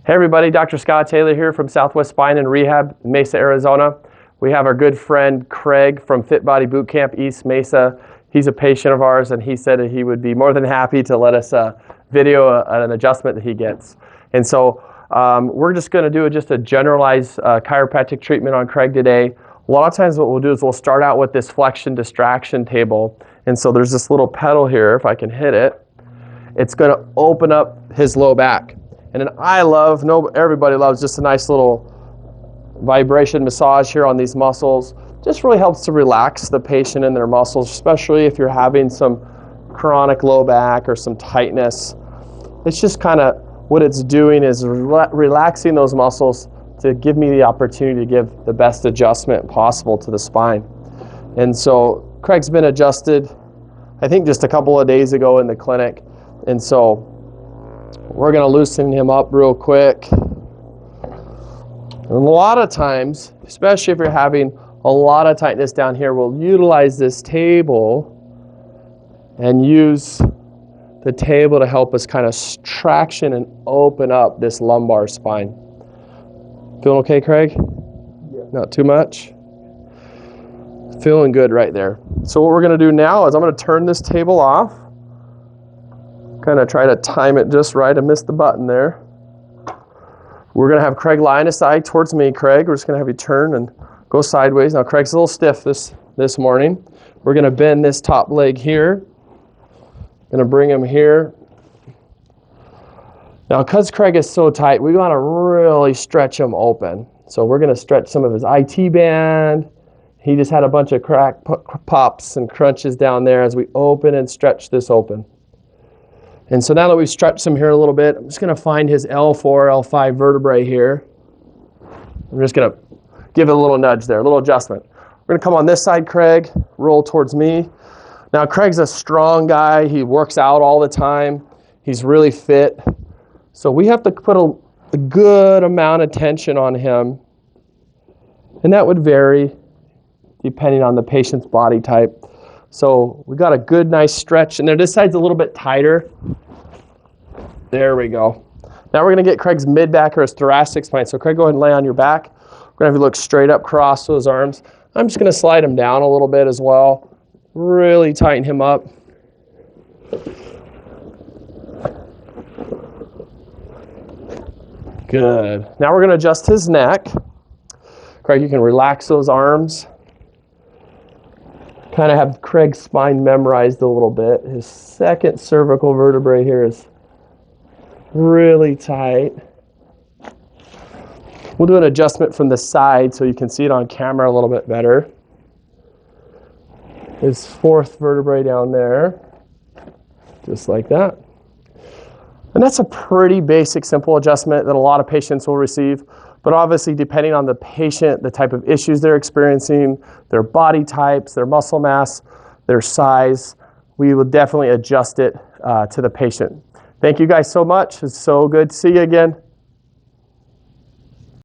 Hey everybody, Dr. Scott Taylor here from Southwest Spine Rehab, Mesa, Arizona. We have our good friend Craig from Fit Body Boot Camp, East Mesa. He's a patient of ours, and he said that he would be more than happy to let us video an adjustment that he gets. And so we're just going to do just a generalized chiropractic treatment on Craig today. A lot of times what we'll do is we'll start out with this flexion distraction table. And so there's this little pedal here, if I can hit it. It's going to open up his low back. And then everybody loves just a nice little vibration massage here on these muscles. Just really helps to relax the patient and their muscles, especially if you're having some chronic low back or some tightness. It's just kind of what it's doing is relaxing those muscles to give me the opportunity to give the best adjustment possible to the spine. And so Craig's been adjusted, I think just a couple of days ago in the clinic. And so we're going to loosen him up real quick. And a lot of times, especially if you're having a lot of tightness down here, we'll utilize this table and use the table to help us kind of traction and open up this lumbar spine. Feeling okay, Craig? Yeah. Not too much? Feeling good right there. So what we're going to do now is I'm going to turn this table off. Kind of try to time it just right. I missed the button there. We're going to have Craig line aside towards me, Craig. We're just going to have you turn and go sideways. Now, Craig's a little stiff this morning. We're going to bend this top leg here. Going to bring him here. Now, because Craig is so tight, we want to really stretch him open. So we're going to stretch some of his IT band. He just had a bunch of crack pops and crunches down there as we open and stretch this open. And so now that we've stretched him here a little bit, I'm just going to find his L4, L5 vertebrae here. I'm just going to give it a little nudge there, a little adjustment. We're going to come on this side, Craig, roll towards me. Now, Craig's a strong guy. He works out all the time. He's really fit. So we have to put a good amount of tension on him. And that would vary depending on the patient's body type. So we got a good, nice stretch. And there, this side's a little bit tighter. There we go. Now we're going to get Craig's mid-back or his thoracic spine. So Craig, go ahead and lay on your back. We're going to have you look straight up, cross those arms. I'm just going to slide him down a little bit as well. Really tighten him up. Good. Now we're going to adjust his neck. Craig, you can relax those arms. Kind of have Craig's spine memorized a little bit. His second cervical vertebrae here is really tight. We'll do an adjustment from the side so you can see it on camera a little bit better. His fourth vertebrae down there, just like that. And that's a pretty basic, simple adjustment that a lot of patients will receive. But obviously, depending on the patient, the type of issues they're experiencing, their body types, their muscle mass, their size, we will definitely adjust it to the patient. Thank you guys so much. It's so good to see you again.